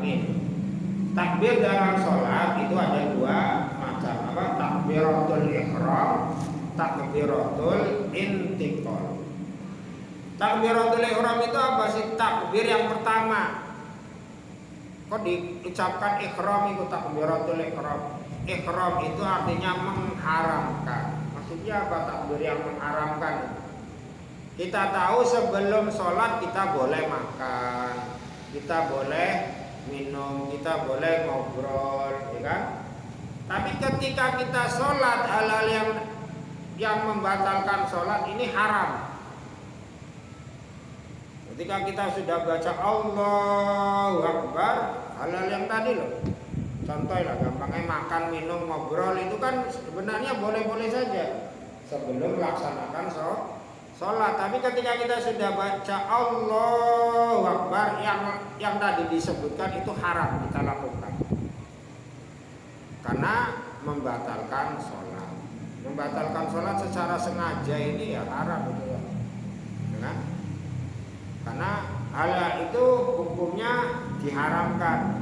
ulangin. Takbir dalam sholat itu ada dua macam, apa? Takbiratul ihram, takbiratul intiqal. Takbiratul ihram itu apa sih? Takbir yang pertama. Kok diucapkan ihram itu takbiratul ihram? Ihram itu artinya mengharamkan. Maksudnya apa takbir yang mengharamkan? Kita tahu sebelum sholat kita boleh makan, kita boleh minum, kita boleh ngobrol, ya kan? Tapi ketika kita sholat, hal-hal yang membatalkan sholat ini haram. Ketika kita sudah baca Allahu Akbar, hal-hal yang tadi loh, contoh lah gampangnya makan, minum, ngobrol itu kan sebenarnya boleh-boleh saja sebelum melaksanakan sholat. Tapi ketika kita sudah baca Allahu Akbar, yang tadi disebutkan itu haram kita lakukan karena membatalkan sholat. Membatalkan sholat secara sengaja ini ya haram itu ya. Nah, karena hal itu hukumnya diharamkan.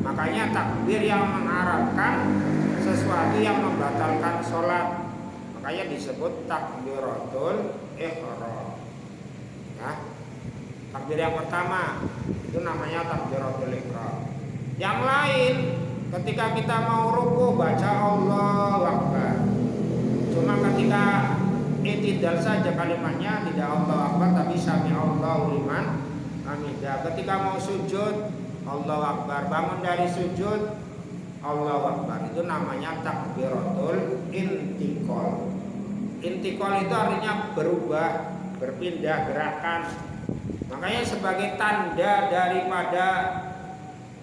Makanya takbir yang mengharamkan sesuatu yang membatalkan sholat, makanya disebut takbiratul ihram. Ya. Takbir yang pertama itu namanya takbiratul ihram. Yang lain ketika kita mau ruku baca Allahu Akbar. Cuma ketika i'tidal saja kalimatnya, tidak Allahu Akbar tapi sami Allahu liman hamidah. Ketika mau sujud Allahu Akbar, bangun dari sujud Allahu Akbar. Itu namanya takbiratul intiqal. Intiqal itu artinya berubah, berpindah gerakan. Makanya sebagai tanda daripada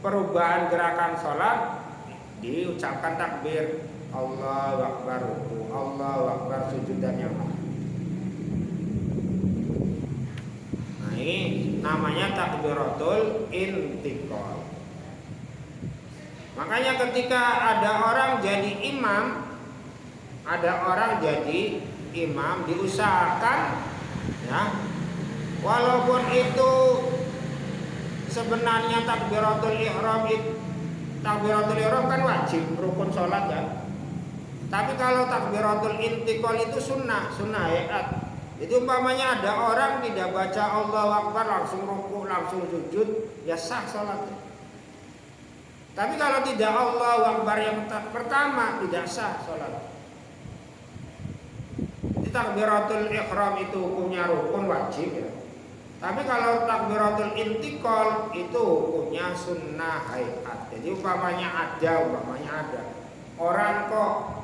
perubahan gerakan sholat diucapkan takbir Allahu Akbar ruku, Allahu Akbar sujud dan yang lain. Nah ini namanya takbiratul intiqal. Makanya ketika ada orang jadi imam, diusahakan ya, walaupun itu sebenarnya takbiratul ihram kan wajib rukun sholat ya. Tapi kalau takbiratul intiqal itu sunnah hayat. Jadi umpamanya ada orang tidak baca Allahu Akbar langsung ruku, langsung sujud, ya sah sholatnya. Tapi kalau tidak Allahu Akbar yang pertama tidak sah sholat. Takbiratul ihram itu hukumnya rukun wajib ya. Tapi kalau takbiratul intiqal itu hukumnya sunnah hayat. Jadi umpamanya ada orang kok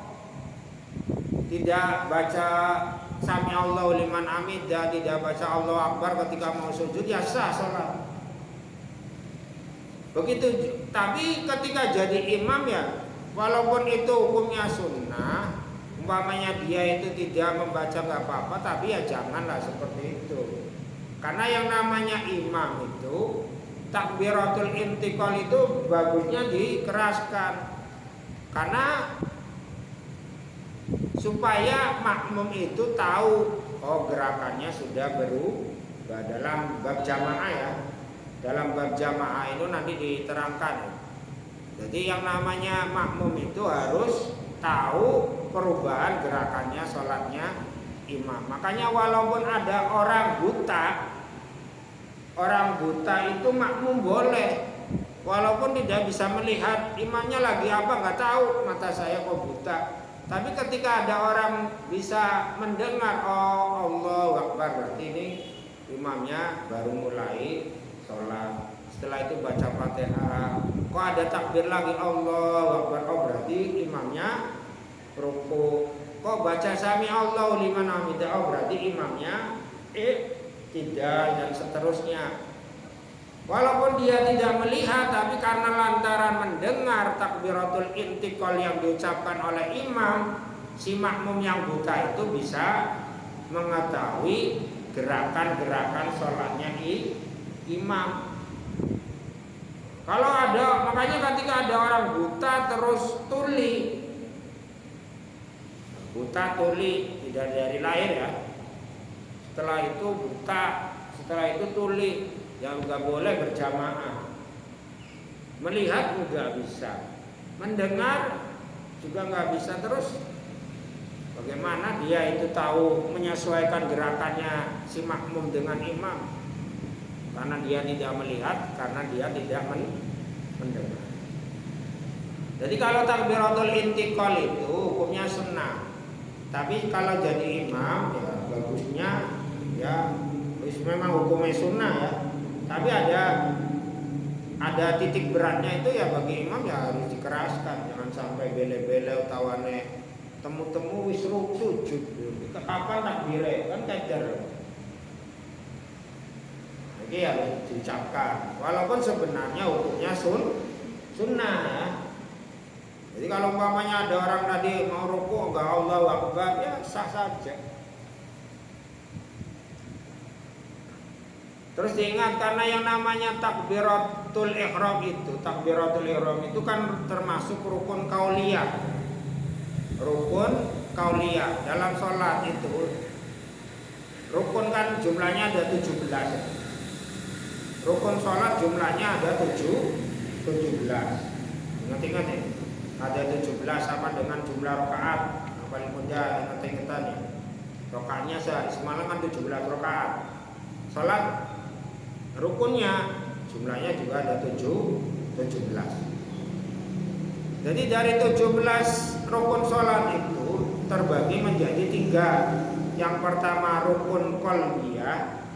tidak baca sami Allahu liman hamidah, tidak baca Allahu Akbar ketika mau sujud, ya sah sholat. Begitu. Tapi ketika jadi imam ya, walaupun itu hukumnya sunnah, umpamanya dia itu tidak membaca nggak apa-apa, tapi ya janganlah seperti itu. Karena yang namanya imam itu takbiratul intiqal itu bagusnya dikeraskan. Karena supaya makmum itu tahu gerakannya sudah berubah dalam bab jamaah ya. Dalam bab jamaah itu nanti diterangkan. Jadi yang namanya makmum itu harus tahu perubahan gerakannya sholatnya imam. Makanya walaupun ada orang buta itu makmum boleh, walaupun tidak bisa melihat imamnya lagi apa, nggak tahu, mata saya kok buta. Tapi ketika ada orang bisa mendengar Allahu Akbar, berarti ini imamnya baru mulai sholat. Setelah itu baca Fatihah, kok ada takbir lagi Allahu Akbar, berarti imamnya ruku. Kok baca sami Allahu liman hamidah, berarti imamnya tidak, dan seterusnya. Walaupun dia tidak melihat, tapi karena lantaran mendengar takbiratul intiqal yang diucapkan oleh imam, si makmum yang buta itu bisa mengetahui gerakan-gerakan sholatnya imam. Kalau ada, makanya ketika ada orang buta terus tuli tidak dari lahir ya. Setelah itu buta, setelah itu tuli, yang nggak boleh berjamaah. melihat juga bisa, mendengar juga nggak bisa. Terus bagaimana dia itu tahu menyesuaikan gerakannya si makmum dengan imam? Karena dia tidak melihat, karena dia tidak mendengar. Jadi kalau takbiratul intiqal itu hukumnya sunnah. Tapi kalau jadi imam ya bagusnya ya memang hukumnya sunnah ya. Tapi ada titik beratnya itu ya bagi imam ya harus dikeraskan. Jangan sampai bele-bele utawane temu-temu wis sujud. Kapan takbire kan kejar. Ini harus diucapkan. Walaupun sebenarnya hukumnya sunnah ya. Jadi kalau umpamanya ada orang tadi mau rukuk enggak Allahu Akbar ya sah saja. Terus diingat karena yang namanya takbiratul ihram itu kan termasuk rukun qauliyah. Rukun qauliyah dalam sholat itu rukun kan jumlahnya ada 17. Rukun sholat jumlahnya ada 17. Ingat-ingat ya. Ada 17 sama dengan jumlah rakaat. Yang paling mudah ingat-ingatan ya. Rakaatnya sehari semalam kan 17 rakaat. Sholat rukunnya jumlahnya juga ada 17. Jadi dari 17 rukun sholat itu terbagi menjadi 3. Yang pertama rukun qalbiyah.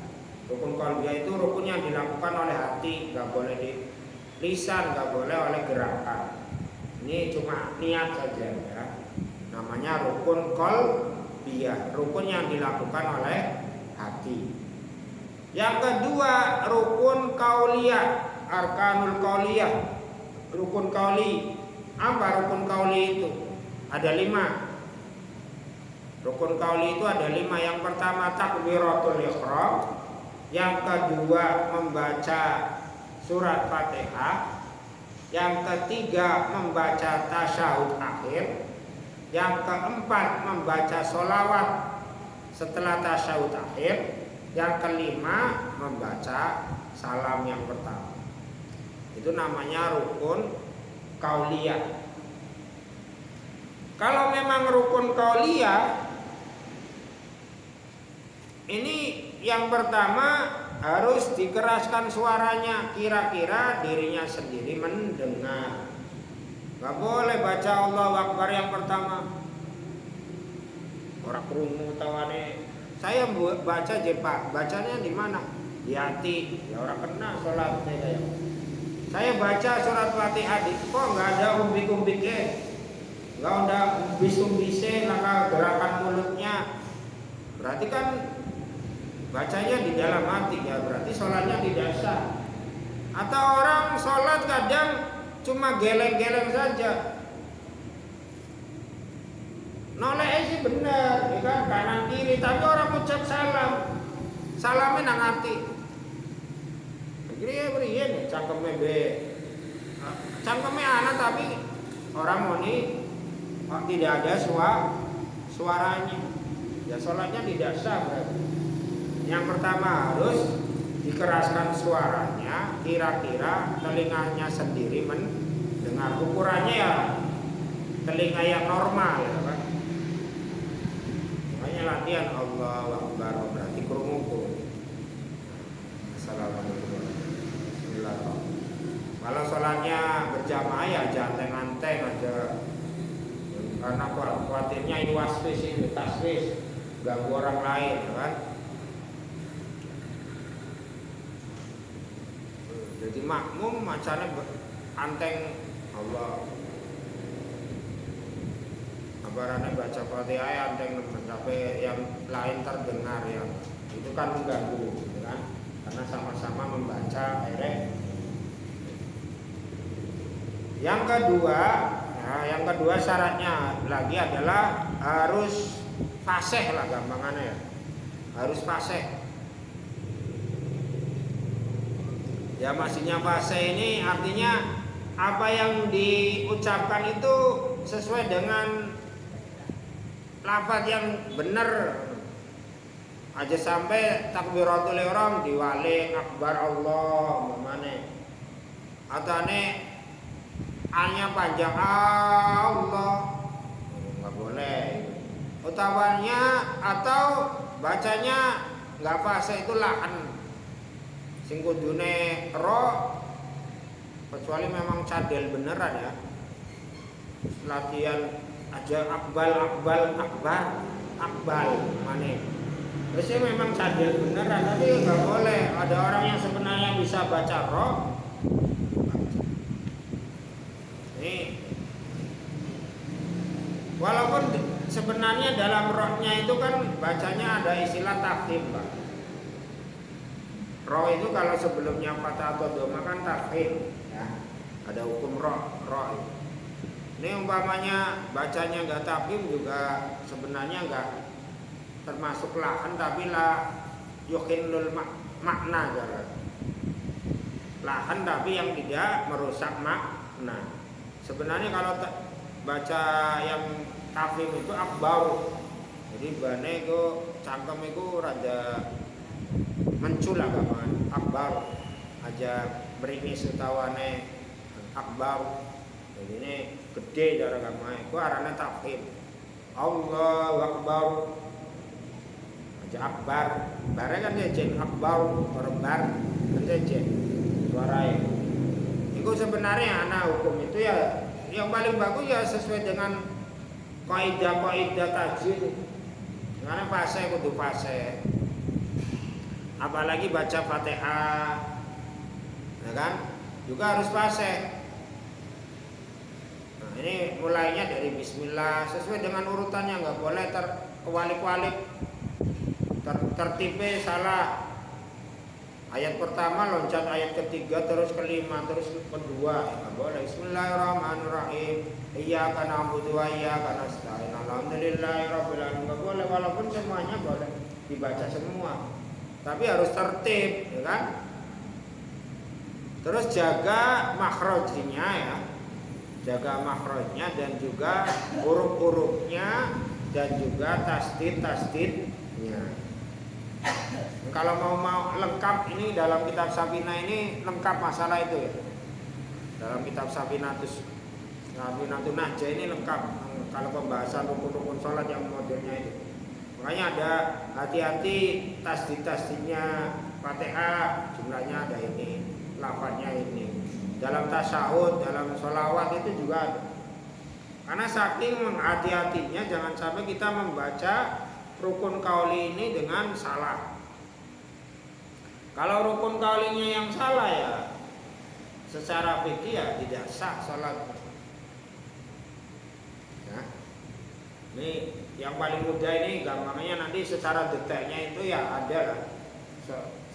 Rukun qalbiyah itu rukun yang dilakukan oleh hati, nggak boleh di lisan, nggak boleh oleh gerakan. Ini cuma niat saja ya. Namanya rukun qalbiyah, rukun yang dilakukan oleh hati. Yang kedua rukun qauliyah, arkanul qauliyah. Rukun qauli. Apa rukun qauli itu? Ada 5. Rukun qauli itu ada 5. Yang pertama takbiratul ihram. Yang kedua membaca surat Fatihah. Yang ketiga membaca tasyahud akhir. Yang keempat membaca sholawat setelah tasyahud akhir. Yang kelima membaca salam yang pertama. Itu namanya rukun qauliyah. Kalau memang rukun qauliyah ini yang pertama harus dikeraskan suaranya, kira-kira dirinya sendiri mendengar. Gak boleh baca Allahu Akbar yang pertama orang krungu tawane. Saya baca Pak, bacanya di mana? Di hati. Ya orang kena sholatnya saya. Saya baca surat Fatihah kok nggak ada umbik-umbiknya, nggak ada umbis-umbisnya, nggak gerakan mulutnya. Berarti kan bacanya di dalam hati ya, berarti sholatnya tidak sah. Atau orang sholat kadang cuma geleng-geleng saja. Noleh sih benar, ya kan kanan kiri, tapi orang ucap salam, salamnya nang hati. Akhirnya berian nih, cangkemnya anak tapi orang moni tidak ada suaranya, ya sholatnya tidak sah berarti. Yang pertama harus dikeraskan suaranya, kira-kira telinganya sendiri mendengar. Ukurannya ya telinga yang normal ya kan. Makanya latihan Allahu Akbar berarti krungu. Assalamualaikum. Bismillahirrahmanirrahim. Kalau sholatnya berjamaah ya janteng-anteng aja. Karena khawatirnya ini waswis, ini taswis, ganggu orang lain ya kan. Jadi makmum macamnya anteng Allah. Kabarannya baca Fatihah anteng sampai yang lain terdengar ya. Itu kan mengganggu, gitu kan? Karena sama-sama membaca akhirnya. Yang kedua syaratnya lagi adalah harus fasih lah gampangannya ya. Harus fasih. Ya maksudnya fasih ini artinya apa yang diucapkan itu sesuai dengan lafaz yang benar. Aja sampai takbiratul ihram diwaling akbar Allah mamane. Atane A-nya panjang Allah, nggak boleh. Utawanya atau bacanya nggak fase itu lahan. Sing kudune ro, kecuali memang cadel beneran ya. Latihan aja akbal mana. Biasanya memang cadel beneran, tapi nggak boleh. Ada orang yang sebenarnya bisa baca ro. Ini walaupun sebenarnya dalam rohnya itu kan bacanya ada istilah tafkhim, Pak. Roh itu kalau sebelumnya fathah atau dhamma kan tafkhim, ya. Ada hukum roh. Ini umpamanya bacanya nggak tafkhim juga sebenarnya nggak termasuk lahan, tapi la yukhillul makna jalan. Lahan tapi yang tidak merusak makna. Sebenarnya kalau baca yang tafkhim itu akbar. Jadi bane itu cangkem itu rada mencul agama akbar aja beringis utawane akbar. Jadi ini gede cara agama itu arane tafkhim. Allahu akbar. Aja akbar. Bare kan jejen akbar, barbar kan jejen. Suarae. Itu sebenarnya anak hukum itu ya yang paling bagus ya sesuai dengan kaidah tajwid. Karena fase kudu fase. Apalagi baca Fatihah, ya kan? Juga harus fase. Nah, ini mulainya dari Bismillah sesuai dengan urutannya, nggak boleh terkualik-kualik, tertipe salah. Ayat pertama loncat ayat ketiga terus kelima terus kedua, nggak boleh. Bismillahirrahmanirrahim. Iyyaka na'budu wa iyyaka nasta'in. Alhamdulillahirabbil alamin. Nggak boleh, walaupun semuanya boleh dibaca semua, tapi harus tertib, ya kan? Terus jaga makhrajnya ya, jaga makhrajnya dan juga huruf-hurufnya dan juga tasdid-tasdidnya. Kalau mau lengkap ini dalam kitab Safina ini lengkap masalah itu ya. Dalam kitab Safinatun Najah ini lengkap kalau pembahasan rukun-rukun sholat yang modelnya itu. Makanya ada hati-hati tasdid-tasdidnya Fatihah jumlahnya ada ini, lafadznya ini. Dalam tasyahud, dalam sholawat itu juga ada. Karena saking menghati-hatinya jangan sampai kita membaca rukun qauli ini dengan salah. Kalau rukun qaulinya yang salah ya secara fikih ya tidak sah salat. Ya. Ini yang paling mudah ini gampangnya nanti secara detailnya itu ya ada lah.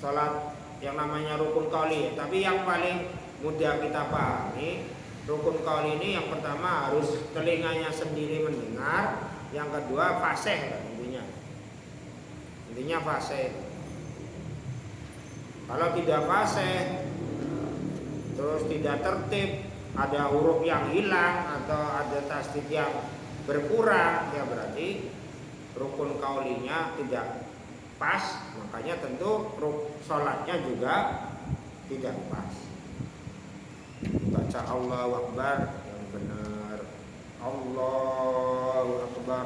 Salat yang namanya rukun qauli, tapi yang paling mudah kita pahami rukun qauli ini yang pertama harus telinganya sendiri mendengar, yang kedua fasih kan intinya fasih. Kalau tidak fasih terus tidak tertib, ada huruf yang hilang atau ada tasdid yang berkurang, ya berarti rukun qaulinya tidak pas, makanya tentu sholatnya juga tidak pas. Baca Allahu Akbar yang benar, Allahu Akbar.